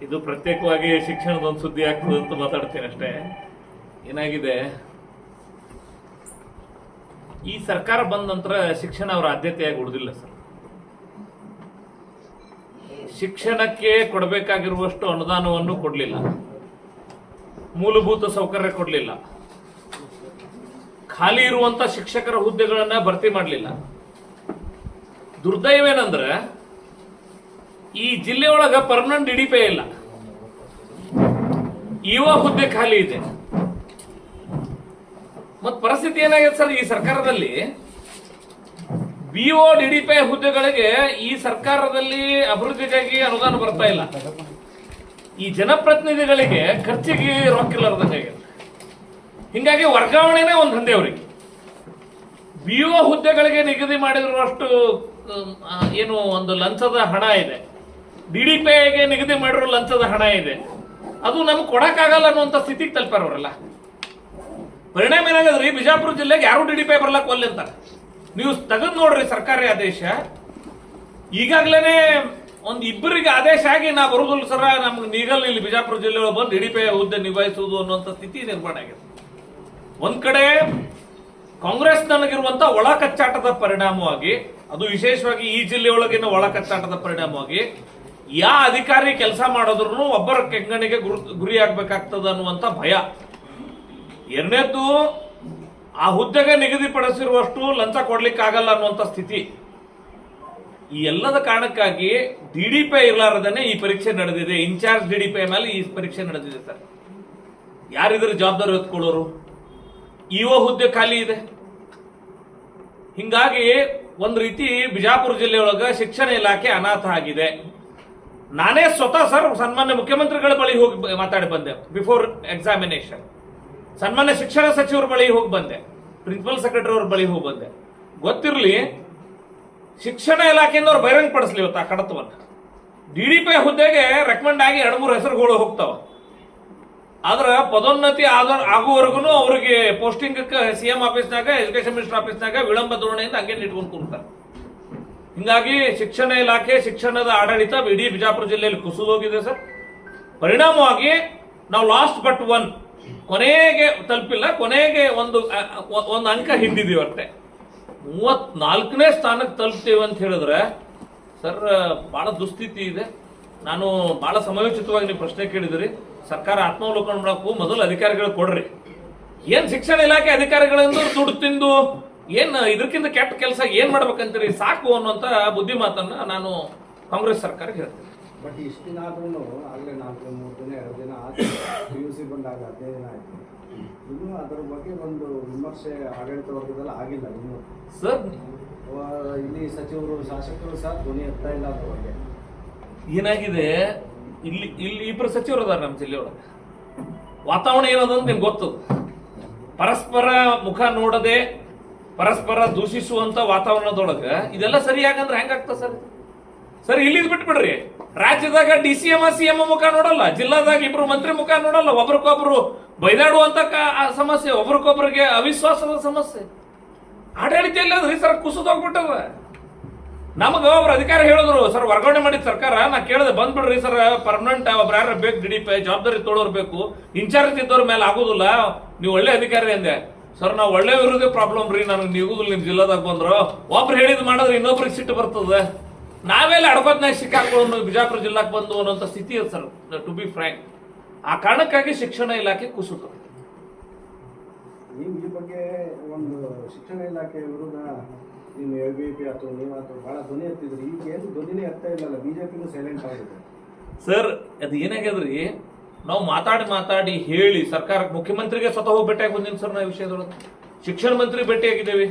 ಇದು ಪ್ರತ್ಯೇಕವಾಗಿ ಶಿಕ್ಷಣದ ಒಂದು ಸುದ್ದಿ ಆಗ್ತದೆ ಅಂತ ಮಾತಾಡ್ತೀನಿ ಅಷ್ಟೇ. ಏನಾಗಿದೆ, ಈ ಸರ್ಕಾರ ಬಂದ ನಂತರ ಶಿಕ್ಷಣ ಅವರ ಆದ್ಯತೆಯಾಗಿ ಉಳಿದಿಲ್ಲ ಸರ್. ಶಿಕ್ಷಣಕ್ಕೆ ಕೊಡಬೇಕಾಗಿರುವಷ್ಟು ಅನುದಾನವನ್ನು ಕೊಡಲಿಲ್ಲ, ಮೂಲಭೂತ ಸೌಕರ್ಯ ಕೊಡಲಿಲ್ಲ, ಖಾಲಿ ಇರುವಂತ ಶಿಕ್ಷಕರ ಹುದ್ದೆಗಳನ್ನ ಭರ್ತಿ ಮಾಡಲಿಲ್ಲ. ದುರ್ದೈವೇನಂದ್ರೆ ಈ ಜಿಲ್ಲೆಯೊಳಗ ಪರ್ಮನೆಂಟ್ ಡಿಡಿಪಿ ಇಲ್ಲ, ಯುವ ಹುದ್ದೆ ಖಾಲಿ ಇದೆ. ಮತ್ ಪರಿಸ್ಥಿತಿ ಏನಾಗಿದೆ ಸರ್, ಈ ಸರ್ಕಾರದಲ್ಲಿ ಬಿಒ ಡಿಡಿಪಿ ಹುದ್ದೆಗಳಿಗೆ ಈ ಸರ್ಕಾರದಲ್ಲಿ ಅಭಿವೃದ್ಧಿಗಾಗಿ ಅನುದಾನ ಬರ್ತಾ ಇಲ್ಲ. ಈ ಜನಪ್ರತಿನಿಧಿಗಳಿಗೆ ಖರ್ಚಿಗೆ ರೊಕ್ಕಿಲ್ಲದಂಗೆ, ಹಿಂಗಾಗಿ ವರ್ಗಾವಣೆನೇ ಒಂದು ದಂಧೆ ಅವರಿಗೆ. ಬಿಒ ಹುದ್ದೆಗಳಿಗೆ ನಿಗದಿ ಮಾಡಿರುವಷ್ಟು ಏನು ಒಂದು ಲಂಚದ ಹಣ ಇದೆ, ಡಿಡಿಪಿಗೆ ನಿಗದಿ ಮಾಡಿರೋ ಲಂಚದ ಹಣ ಇದೆ, ಅದು ನಮ್ಗೆ ಕೊಡಕ್ಕಾಗಲ್ಲ ಅನ್ನುವಂಥ ಸ್ಥಿತಿಗೆ ತಲುಪಾರವರೆಲ್ಲ. ಪರಿಣಾಮ ಏನಾಗದ್ರಿ, ಬಿಜಾಪುರ ಜಿಲ್ಲೆಗೆ ಯಾರು ಡಿಡಿಪಿ ಬರ್ಲಕ್ ಒಲ್ಲೆ ಅಂತಾರೆ. ನೀವು ತೆಗೆದು ನೋಡ್ರಿ ಸರ್ಕಾರಿ ಆದೇಶ, ಈಗಾಗ್ಲೇನೆ ಒಂದು ಇಬ್ಬರಿಗೆ ಆದೇಶ ಆಗಿ ನಾ ಬರುದಿಲ್ಲ ಸರ, ನಮ್ಗೆ ನೀಗಲ್ ಇಲ್ಲಿ ಬಿಜಾಪುರ ಜಿಲ್ಲೆ ಬಂದು ಡಿಡಿಪಿ ಹುದ್ದೆ ನಿಭಾಯಿಸುವುದು ಅನ್ನುವಂಥ ಸ್ಥಿತಿ ನಿರ್ಮಾಣ ಆಗಿದೆ. ಒಂದ್ ಕಡೆ ಕಾಂಗ್ರೆಸ್ ನನಗಿರುವಂತ ಒಳ ಕಚ್ಚಾಟದ ಪರಿಣಾಮವಾಗಿ, ಅದು ವಿಶೇಷವಾಗಿ ಈ ಜಿಲ್ಲೆಯೊಳಗಿನ ಒಳ ಕಚ್ಚಾಟದ ಪರಿಣಾಮವಾಗಿ ಯಾವ ಅಧಿಕಾರಿ ಕೆಲಸ ಮಾಡಿದ್ರು ಒಬ್ಬರ ಕೆಂಗಣಿಗೆ ಗುರಿ ಆಗ್ಬೇಕಾಗ್ತದ ಅನ್ನುವಂತ ಭಯ. ಎರಡನೇದ್ದು, ಆ ಹುದ್ದೆಗೆ ನಿಗದಿಪಡಿಸಿರುವಷ್ಟು ಲಂಚ ಕೊಡ್ಲಿಕ್ಕೆ ಆಗಲ್ಲ ಅನ್ನುವಂಥ ಸ್ಥಿತಿ. ಈ ಎಲ್ಲದ ಕಾರಣಕ್ಕಾಗಿ ಡಿಡಿಪಿ ಇರ್ಲಾರದೇನೆ ಈ ಪರೀಕ್ಷೆ ನಡೆದಿದೆ. ಇನ್ಚಾರ್ಜ್ ಡಿಡಿಪಿ ಮೇಲೆ ಈ ಪರೀಕ್ಷೆ ನಡೆದಿದೆ ಸರ್. ಯಾರಿದ್ರ ಜವಾಬ್ದಾರಿ ಹೊತ್ಕೊಳ್ಳೋರು? ಇಒ ಹುದ್ದೆ ಖಾಲಿ ಇದೆ. ಹಿಂಗಾಗಿ ಒಂದ್ ರೀತಿ ಬಿಜಾಪುರ ಜಿಲ್ಲೆಯೊಳಗ ಶಿಕ್ಷಣ ಇಲಾಖೆ ಅನಾಥ ಆಗಿದೆ. ನಾನೇ ಸ್ವತಃ ಸರ್ ಸನ್ಮಾನ್ಯ ಮುಖ್ಯಮಂತ್ರಿಗಳ ಬಳಿ ಹೋಗಿ ಮಾತಾಡಿ ಬಂದೆ ಬಿಫೋರ್ ಎಕ್ಸಾಮಿನೇಷನ್. ಸನ್ಮಾನ್ಯ ಶಿಕ್ಷಣ ಸಚಿವರ ಬಳಿ ಹೋಗಿ ಬಂದೆ, ಪ್ರಿನ್ಸಿಪಲ್ ಸೆಕ್ರೆಟರಿ ಅವ್ರ ಬಳಿ ಹೋಗಿ ಬಂದೆ. ಗೊತ್ತಿರಲಿ, ಶಿಕ್ಷಣ ಇಲಾಖೆಯಿಂದ ಅವ್ರು ಬಹಿರಂಗ ಪಡಿಸ್ಲಿ ಇವತ್ತು ಆ ಕಡತವನ್ನ. ಡಿಡಿಪಿ ಹುದ್ದೆಗೆ ರೆಕಮೆಂಡ್ ಆಗಿ 2-3 ಹೆಸರುಗಳು ಹೋಗ್ತಾವ. ಆದ್ರ ಪದೋನ್ನತಿ ಆಗುವವರೆಗೂ ಅವ್ರಿಗೆ ಪೋಸ್ಟಿಂಗ್ ಸಿಎಂ ಆಫೀಸ್ನಾಗ, ಎಜುಕೇಶನ್ ಮಿನಿಸ್ಟರ್ ಆಫೀಸ್ನಾಗ ವಿಳಂಬ ಧೋರಣೆಯಿಂದ ಹಂಗೆ ಇಟ್ಕೊಂಡು ಕೂರ್ತಾರೆ. ಹಿಂಗಾಗಿ ಶಿಕ್ಷಣ ಇಲಾಖೆ, ಶಿಕ್ಷಣದ ಆಡಳಿತ ಇಡೀ ಬಿಜಾಪುರ ಜಿಲ್ಲೆಯಲ್ಲಿ ಕುಸಿದೋಗಿದೆ ಸರ್. ಪರಿಣಾಮವಾಗಿ ನಾವು ಲಾಸ್ಟ್ ಬಟ್ ಒನ್, ಕೊನೆಗೆ ತಲುಪಿಲ್ಲ, ಕೊನೆಗೆ ಒಂದು ಅಂಕ ಹಿಂದಿದೀವಿ ಅಷ್ಟೇ. 34ನೇ ಸ್ಥಾನಕ್ಕೆ ತಲುಪ್ತೇವೆ ಅಂತ ಹೇಳಿದ್ರೆ ಸರ್ ಬಹಳ ದುಸ್ಥಿತಿ ಇದೆ. ನಾನು ಬಹಳ ಸಮಯೋಚಿತವಾಗಿ ನೀವು ಪ್ರಶ್ನೆ ಕೇಳಿದಿರಿ. ಸರ್ಕಾರ ಆತ್ಮಾವಲೋಕನ ಮಾಡಕ್ಕೂ ಮೊದಲು ಅಧಿಕಾರಿಗಳು ಕೊಡ್ರಿ. ಏನ್ ಶಿಕ್ಷಣ ಇಲಾಖೆ ಅಧಿಕಾರಿಗಳಿಂದ ದುಡ್ಡು ತಿಂದು ಏನ್ ಇದಕ್ಕಿಂತ ಕೆಟ್ಟ ಕೆಲಸ ಏನ್ ಮಾಡ್ಬೇಕಂತೀರಿ, ಸಾಕು ಅನ್ನುವಂತ ಬುದ್ಧಿ ಮಾತನ್ನ ನಾನು ಕಾಂಗ್ರೆಸ್ ಸರ್ಕಾರಕ್ಕೆ ಹೇಳ್ತೀನಿ. ಬಟ್ ಇಷ್ಟು ದಿನ ಆದ್ರೂ ಆಗಲೇ 4-3 ದಿನ 2 ದಿನ PUC ಬಂದಾಗ 15 ದಿನ ಆಯ್ತು, ಇನ್ನೂ ಅದರ ಬಗ್ಗೆ ಒಂದು ವಿಮರ್ಶೆ ಆಡಳಿತ ವರ್ಗದಲ್ಲಿ ಆಗಿಲ್ಲ. ಇನ್ನು ಸರ್ ಇಲ್ಲಿ ಸಚಿವರು, ಶಾಸಕರು ಸಹ ಧ್ವನಿ ಎತ್ತಾ ಇಲ್ಲ ಅದ್ರ ಬಗ್ಗೆ. ಏನಾಗಿದೆ, ಇಲ್ಲಿ ಇಬ್ಬರು ಸಚಿವರು ಅದಾರ ನಮ್ಮ ಜಿಲ್ಲೆಯೊಳಗೆ. ವಾತಾವರಣ ಏನದಂತ ನಿಮ್ಗೆ ಗೊತ್ತು. ಪರಸ್ಪರ ಮುಖ ನೋಡದೆ ಪರಸ್ಪರ ದೂಷಿಸುವಂತ ವಾತಾವರಣದೊಳಗ ಇದೆಲ್ಲ ಸರಿಯಾಗಂದ್ರೆ ಹೆಂಗಾಗ್ತದೆ ಸರ್? ಸರಿ, ಇಲ್ಲಿದ್ ಬಿಟ್ಬಿಡ್ರಿ. ರಾಜ್ಯದಾಗ DCM CM ಮುಖ ನೋಡಲ್ಲ, ಜಿಲ್ಲಾದಾಗ ಇಬ್ರು ಮಂತ್ರಿ ಮುಖ ನೋಡಲ್ಲ, ಒಬ್ರಿಗೊಬ್ರು ಬೈದಾಡುವಂತ ಸಮಸ್ಯೆ, ಒಬ್ರಿಗೊಬ್ರಿಗೆ ಅವಿಶ್ವಾಸದ ಸಮಸ್ಯೆ. ಆಡಳಿತ ಇಲ್ಲದ್ರಿ ಸರ್, ಕುಸಿದೋಗ್ಬಿಟ್ಟದ. ನಮಗ ಒಬ್ರು ಅಧಿಕಾರಿ ಹೇಳಿದ್ರು, ಸರ್ ವರ್ಗಾವಣೆ ಮಾಡಿದ ಸರ್ಕಾರ. ನಾ ಕೇಳಿದೆ, ಬಂದ್ಬಿಡ್ರಿ ಸರ್, ಪರ್ಮನೆಂಟ್ ಒಬ್ರು ಯಾರು ಬೇಕು, ಡಿಡಿಪಿ ಜವಾಬ್ದಾರಿ ತೊಳೋರ್ ಬೇಕು, ಇನ್ಚಾರ್ಜ್ ಇದ್ದವ್ರ ಮೇಲೆ ಆಗೋದಿಲ್ಲ, ನೀವು ಒಳ್ಳೆ ಅಧಿಕಾರಿ ಅಂದೆ. ಸರ್ ನಾವು ಒಳ್ಳೆ ಇರೋದೇ ಪ್ರಾಬ್ಲಮ್ ರೀ, ನನಗೆ ನೀಗುದಿಲ್ಲ ನಿಮ್ ಜಿಲ್ಲಾದಾಗ ಬಂದ್ರು. ಒಬ್ರು ಹೇಳಿದ್ ಮಾಡಿದ್ರೆ ಇನ್ನೊಬ್ರಿಗೆ ಸಿಟ್ಟು ಬರ್ತದೆ. ನಾವೆಲ್ಲ ಅಡಗೋದ್ನಾಗ ಸಿಕ್ಕಾಕೊಂಡು ಬಿಜಾಪುರ ಜಿಲ್ಲಾಕ್ ಬಂದು ಅನ್ನೋಂಥ ಸ್ಥಿತಿ ಇದೆ ಸರ್, ಟು ಬಿ ಫ್ರ್ಯಾಂಕ್. ಆ ಕಾರಣಕ್ಕಾಗಿ ಶಿಕ್ಷಣ ಇಲಾಖೆ ಕುಸಿತು. ನೀವು ಈ ಬಗ್ಗೆ ಒಂದು ಶಿಕ್ಷಣ ಇಲಾಖೆ ವಿರುದ್ಧ ನೀವು LVP ಅಥವಾ ನೀವು ಅಥವಾ ಬಹಳ ಧ್ವನಿ ಎತ್ತಿದ್ರಿ. ಈಗ ಏನು ಧ್ವನಿನೇ ಎತ್ತಾ ಇಲ್ಲಲ್ಲ, ಬಿಜೆಪಿನೂ ಸೈಲೆಂಟ್ ಆಗಿದೆ ಸರ್. ಅದು ಏನಾಗ್ಯದ್ರಿ, ನಾವು ಮಾತಾಡಿ ಹೇಳಿ ಸರ್ಕಾರಕ್ಕೆ, ಮುಖ್ಯಮಂತ್ರಿಗೆ ಸ್ವತಃ ಹೋಗಿ ಭೇಟಿಯಾಗಿ ಬಂದಿನಿ ಸರ್. ನಾವು ವಿಷಯದೊಳಗೆ ಶಿಕ್ಷಣ ಮಂತ್ರಿ ಭೇಟಿಯಾಗಿದ್ದೇವೆ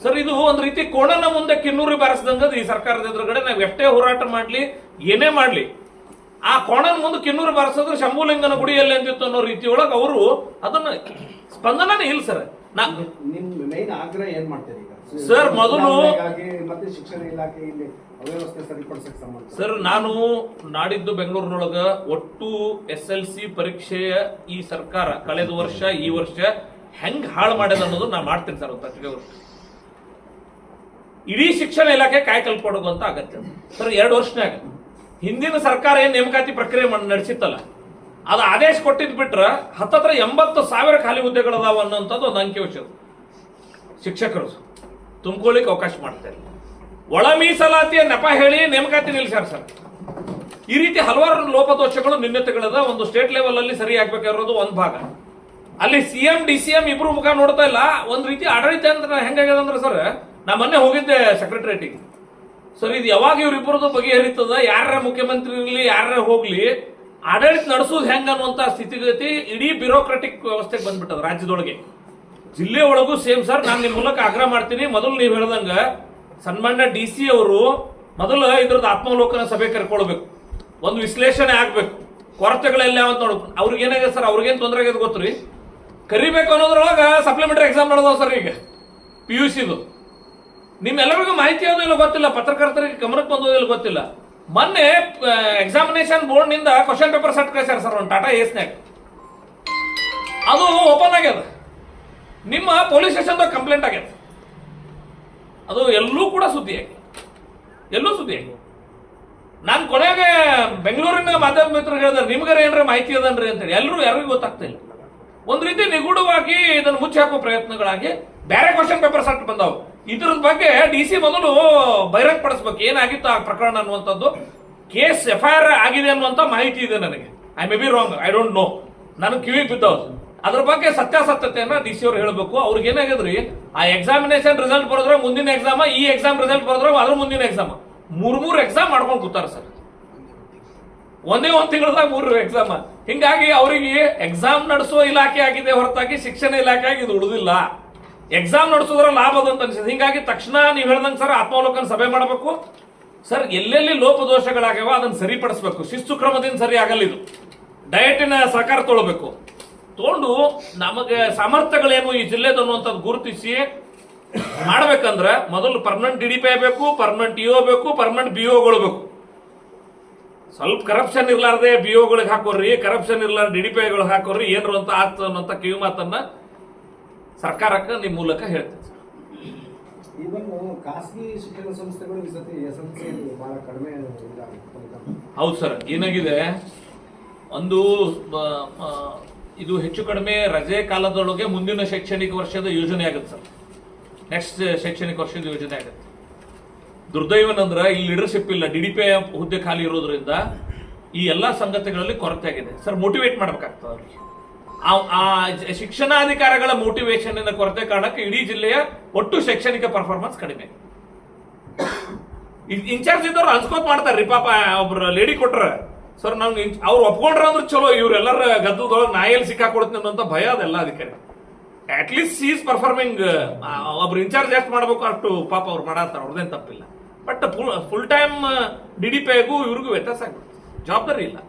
ಸರ್. ಇದು ಒಂದ್ ರೀತಿ ಕೋಣನ ಮುಂದೆ ಕಿನ್ನೂರಿ ಬಾರಿಸಿದಂಗ ಈ ಸರ್ಕಾರದ ಎದುರುಗಡೆ ನಾವು ಎಷ್ಟೇ ಹೋರಾಟ ಮಾಡ್ಲಿ, ಏನೇ ಮಾಡ್ಲಿ, ಆ ಕೋಣನ ಮುಂದೆ ಕಿನ್ನೂರಿ ಬಾರಿಸಿದ್ರೆ ಶಂಭುಲಿಂಗನ ಗುಡಿಯಲ್ಲಿ ಅಂತಿತ್ತು ಅನ್ನೋ ರೀತಿಯೊಳಗೆ ಅವರು ಅದನ್ನ ಸ್ಪಂದನೇ ಇಲ್ಲ ಸರ್. ನಿಮ್ ಮೈನ್ ಆಗ್ರಹ ಏನ್ ಮಾಡ್ತೀರಿ ಈಗ ಸರ್? ಮೊದಲು ಮತ್ತೆ ಶಿಕ್ಷಣ ಇಲಾಖೆ ಇಲ್ಲಿ ಅವ್ಯವಸ್ಥೆ ಸರಿಪಡಿಸಕ್ಕೆ ಸಂಬಂಧ ಸರ್, ನಾನು ನಾಡಿದ್ದು ಬೆಂಗಳೂರಿನೊಳಗ ಒಟ್ಟು SLC ಪರೀಕ್ಷೆಯ ಈ ಸರ್ಕಾರ ಕಳೆದ ವರ್ಷ ಈ ವರ್ಷ ಹೆಂಗ್ ಹಾಳು ಮಾಡ್ಯದ ಅನ್ನೋದು ನಾ ಮಾಡ್ತೀನಿ ಸರ್. ಇಡೀ ಶಿಕ್ಷಣ ಇಲಾಖೆ ಕಾಯಿ ಕಲ್ಪಡುವಂತ ಅಗತ್ಯ ಸರ್. 2 ವರ್ಷನಾಗ ಹಿಂದಿನ ಸರ್ಕಾರ ಏನ್ ನೇಮಕಾತಿ ಪ್ರಕ್ರಿಯೆ ನಡೆಸಿತ್ತಲ್ಲ ಅದು ಆದೇಶ ಕೊಟ್ಟಿದ್ ಬಿಟ್ರೆ ಹತ್ತತ್ರ 80,000 ಖಾಲಿ ಹುದ್ದೆಗಳದಾವ ಅನ್ನೋಂಥದ್ದು ಒಂದು ಅಂಕಿಅಂಶ. ಶಿಕ್ಷಕರು ತುಂಬಿಕೊಳ್ಳಿಕ್ಕೆ ಅವಕಾಶ ಮಾಡ್ತಾ ಇಲ್ಲ. ಒಳ ಮೀಸಲಾತಿಯ ನೆಪ ಹೇಳಿ ನೇಮಕಾತಿ ನಿಲ್ಸ್ಯಾರ ಸರ್. ಈ ರೀತಿ ಹಲವಾರು ಲೋಪದೋಷಗಳು ನ್ಯೂನ್ಯತೆಗಳದ. ಒಂದು ಸ್ಟೇಟ್ ಲೆವೆಲ್ ಅಲ್ಲಿ ಸರಿ ಆಗ್ಬೇಕಾಗಿರೋದು ಒಂದು ಭಾಗ. ಅಲ್ಲಿ ಸಿಎಂ DCM ಇಬ್ರು ಮುಖ ನೋಡ್ತಾ ಇಲ್ಲ. ಒಂದ್ ರೀತಿ ಆಡಳಿತ ಅಂತ ಹೆಂಗಾಗ್ಯದ ಅಂದ್ರೆ ಸರ್, ನಾ ಮೊನ್ನೆ ಹೋಗಿದ್ದೆ ಸೆಕ್ರೆಟರಿಯೇಟಿಗೆ. ಸರ್ ಇದು ಯಾವಾಗ ಇವ್ರಿಬ್ಬರದು ಬಗೆಹರಿತದ, ಯಾರ ಮುಖ್ಯಮಂತ್ರಿ ಇರ್ಲಿ ಯಾರ ಹೋಗ್ಲಿ, ಆಡಳಿತ ನಡೆಸೋದು ಹೆಂಗ ಅನ್ನುವಂತ ಸ್ಥಿತಿಗತಿ ಇಡೀ ಬ್ಯೂರೋಕ್ರಾಟಿಕ್ ವ್ಯವಸ್ಥೆಗೆ ಬಂದ್ಬಿಟ್ಟದ ರಾಜ್ಯದೊಳಗೆ. ಜಿಲ್ಲೆ ಒಳಗೂ ಸೇಮ್ ಸರ್. ನಾನು ನಿಮ್ಮ ಮೂಲಕ ಆಗ್ರಹ ಮಾಡ್ತೀನಿ, ಮೊದಲು ನೀವು ಹೇಳ್ದಂಗ ಸನ್ಮಾನ್ಯ DC ಅವರು ಮೊದಲು ಇದ್ರದ್ದು ಆತ್ಮಾವಲೋಕನ ಸಭೆ ಕರ್ಕೊಳ್ಬೇಕು, ಒಂದು ವಿಶ್ಲೇಷಣೆ ಆಗ್ಬೇಕು, ಕೊರತೆಗಳೆಲ್ಲ ಅಂತ ನೋಡ್ಬೇಕು. ಅವ್ರಿಗೆ ಏನಾಗಿದೆ ಸರ್, ಅವ್ರಿಗೇನು ತೊಂದರೆ ಆಗಿದೆ ಗೊತ್ತ್ರಿ, ಕರಿಬೇಕು ಅನ್ನೋದ್ರೊಳಗ ಸಪ್ಲಿಮೆಂಟರಿ ಎಕ್ಸಾಮ್ ನಡೆದವ ಸರ್ ಈಗ PUCದು. ನಿಮ್ಮೆಲ್ಲರಿಗೂ ಮಾಹಿತಿ ಯಾವುದಿಲ್ಲ ಗೊತ್ತಿಲ್ಲ, ಪತ್ರಕರ್ತರಿಗೆ ಗಮನಕ್ಕೆ ಬಂದೋದಿಲ್ಲ ಗೊತ್ತಿಲ್ಲ. ಮೊನ್ನೆ ಎಕ್ಸಾಮಿನೇಷನ್ ಬೋರ್ಡ್ ನಿಂದ ಕ್ವಶನ್ ಪೇಪರ್ ಸೆಟ್ ಕಳಿಸ್ಯಾರ ಸರ್ ಒಂದು ಟಾಟಾ ಏಸ್ನ್ಯಾಗ. ಅದು ಓಪನ್ ಆಗ್ಯದ, ನಿಮ್ಮ ಪೊಲೀಸ್ ಸ್ಟೇಷನ್ದಾಗ ಕಂಪ್ಲೇಂಟ್ ಆಗ್ಯದ. ಅದು ಎಲ್ಲೂ ಕೂಡ ಸುದ್ದಿ ಆಗಿ, ಎಲ್ಲೂ ಸುದ್ದಿ ಆಗಿ. ನಾನು ಕೊನೆಗೆ ಬೆಂಗಳೂರಿನ ಮಾಧ್ಯಮ ಮಿತ್ರರು ಹೇಳಿದ್ರೆ ನಿಮ್ಗಾರ ಏನ್ರ ಮಾಹಿತಿ ಅದನ್ರಿ ಅಂತೇಳಿ. ಎಲ್ಲರೂ ಯಾರಿಗೂ ಗೊತ್ತಾಗ್ತಾ ಇಲ್ಲ. ಒಂದ್ ರೀತಿ ನಿಗೂಢವಾಗಿ ಇದನ್ನು ಮುಚ್ಚಿ ಹಾಕುವ ಪ್ರಯತ್ನಗಳಾಗಿ ಬೇರೆ ಕ್ವಶನ್ ಪೇಪರ್ ಸೆಟ್ ಬಂದಾವು. ಇದ್ರ ಬಗ್ಗೆ DC ಮೊದಲು ಬಹಿರಂಗ ಪಡಿಸ್ಬೇಕು ಏನಾಗಿತ್ತು ಆ ಪ್ರಕರಣ ಅನ್ನುವಂಥದ್ದು. ಕೇಸ್ FIR ಆಗಿದೆ ಅನ್ನುವಂತ ಮಾಹಿತಿ ಇದೆ ನನಗೆ. I may be wrong, I don't know. ನಾನು ಕಿವಿಗೆ ಬಿದ್ದವ್. ಅದ್ರ ಬಗ್ಗೆ ಸತ್ಯಾಸತ್ಯತೆಯನ್ನ DC ಅವ್ರು ಹೇಳ್ಬೇಕು. ಅವ್ರಿಗೆ ಏನಾಗಿದ್ರಿ, ಆ ಎಕ್ಸಾಮಿನೇಷನ್ ರಿಸಲ್ಟ್ ಬರೋದ್ರೆ ಮುಂದಿನ ಎಕ್ಸಾಮ, ಈ ಎಕ್ಸಾಮ್ ರಿಸಲ್ಟ್ ಬರೋದ್ರೆ ಅದ್ರ ಮುಂದಿನ ಎಕ್ಸಾಮ್, ಮೂರ್ ಎಕ್ಸಾಮ್ ಮಾಡ್ಕೊಂಡು ಕೂತಾರ ಸರ್. ಒಂದೇ ಒಂದ್ ತಿಂಗಳದಾಗ 3 ಎಕ್ಸಾಮ್. ಹಿಂಗಾಗಿ ಅವರಿಗೆ ಎಕ್ಸಾಮ್ ನಡೆಸುವ ಇಲಾಖೆ ಆಗಿದೆ ಹೊರತಾಗಿ ಶಿಕ್ಷಣ ಇಲಾಖೆ ಆಗಿ ಇದು ಉಳಿದಿಲ್ಲ. ಎಕ್ಸಾಮ್ ನಡೆಸೋದ್ರ ಲಾಭ ಅಂತ ಅನ್ಸಿದೆ. ಹಿಂಗಾಗಿ ತಕ್ಷಣ ನೀವು ಹೇಳ್ದಂಗೆ ಸರ್ ಆತ್ಮಾವಲೋಕನ ಸಭೆ ಮಾಡಬೇಕು ಸರ್. ಎಲ್ಲೆಲ್ಲಿ ಲೋಪದೋಷಗಳಾಗ್ಯಾವ ಅದನ್ನ ಸರಿಪಡಿಸಬೇಕು. ಶಿಸ್ತು ಕ್ರಮದಿಂದ ಸರಿ ಆಗಲ್ಲ ಇದು. ಡಯಟಿನ ಸಹಕಾರ ತೊಗೊಳ್ಬೇಕು. ತಗೊಂಡು ನಮಗೆ ಸಾಮರ್ಥ್ಯಗಳೇನು ಈ ಜಿಲ್ಲೆದು ಅನ್ನುವಂಥದ್ದು ಗುರುತಿಸಿ ಮಾಡ್ಬೇಕಂದ್ರೆ ಮೊದಲು ಪರ್ಮನೆಂಟ್ DDPI ಬೇಕು, ಪರ್ಮನೆಂಟ್ EO ಬೇಕು, ಪರ್ಮನೆಂಟ್ BOಗಳು ಬೇಕು. ಸ್ವಲ್ಪ ಕರಪ್ಷನ್ ಇರ್ಲಾರ್ದೆ BOಗಳಿಗೆ ಹಾಕೋರಿ, ಕರಪ್ಷನ್ ಇರ್ಲಾರ್ದೆ DDPIಗಳಿಗೆ ಹಾಕೋರಿ, ಏನ್ರು ಅಂತ ಆತ ಅನ್ನೋಂಥ ಕಿವಿ ಮಾತನ್ನ ಸರ್ಕಾರಕ್ಕೆ ನಿಮ್ಮ ಮೂಲಕ ಹೇಳ್ತೇನೆ. ಈವನ್ ಖಾಸಗಿ ಶಿಕ್ಷಣ ಸಂಸ್ಥೆಗಳು ಈ ಸತಿ SSLC ಬಹಳ ಕಡಿಮೆ. ಹೌದು ಸರ್, ಏನಾಗಿದೆ ಒಂದು ಇದು ಹೆಚ್ಚು ಕಡಿಮೆ ರಜೆ ಕಾಲದೊಳಗೆ ಮುಂದಿನ ಶೈಕ್ಷಣಿಕ ವರ್ಷದ ಯೋಜನೆ ಆಗುತ್ತೆ ಸರ್. ನೆಕ್ಸ್ಟ್ ಶೈಕ್ಷಣಿಕ ವರ್ಷದ ಯೋಜನೆ ಆಗುತ್ತೆ. ದುರ್ದೈವನಂದ್ರ ಇಲ್ಲಿ ಲೀಡರ್ಶಿಪ್ ಇಲ್ಲ. DDPI ಹುದ್ದೆ ಖಾಲಿ ಇರೋದ್ರಿಂದ ಈ ಎಲ್ಲಾ ಸಂಗತಿಗಳಲ್ಲಿ ಕೊರತೆ ಆಗಿದೆ ಸರ್. ಮೋಟಿವೇಟ್ ಮಾಡ್ಬೇಕಾಗ್ತದೆ ಅವ್ರಿಗೆ. ಆ ಶಿಕ್ಷಣಾಧಿಕಾರಿಗಳ ಮೋಟಿವೇಶನ್ ಕೊರತೆ ಕಾರಣಕ್ಕೆ ಇಡೀ ಜಿಲ್ಲೆಯ ಒಟ್ಟು ಶೈಕ್ಷಣಿಕ ಪರ್ಫಾರ್ಮೆನ್ಸ್ ಕಡಿಮೆ. ಇನ್ಚಾರ್ಜ್ ಇದ್ದವ್ರು ಅನ್ಸ್ಕೋತ್ ಮಾಡ್ತಾರ್ರಿ. ಪಾಪ ಒಬ್ರು ಲೇಡಿ ಕೊಟ್ರ ಸರ್, ನಾವು ಅವ್ರು ಒಪ್ಕೊಂಡ್ರ ಅಂದ್ರೆ ಚಲೋ, ಇವ್ರೆಲ್ಲರ ಗದ್ದದೊಳಗೆ ನಾಯಲ್ಲಿ ಸಿಕ್ಕಾಕೊಡ್ತೀನಿ ಅನ್ನೋಂಥ ಭಯ ಅದೆಲ್ಲ ಅಧಿಕಾರಿ. At least is performing. ಒಬ್ರು ಇನ್ಚಾರ್ಜ್ ಎಷ್ಟು ಮಾಡ್ಬೇಕು ಅಷ್ಟು ಪಾಪ ಅವ್ರು ಮಾಡತ್ತಾರ, ಅವ್ರದ್ದೇನು ತಪ್ಪಿಲ್ಲ. ಬಟ್ ಫುಲ್ ಟೈಮ್ DDPIಗೂ ಇವ್ರಿಗೂ ವ್ಯತ್ಯಾಸ ಆಗ್ಬಿಡುತ್ತೆ, ಜವಾಬ್ದಾರಿ ಇಲ್ಲ.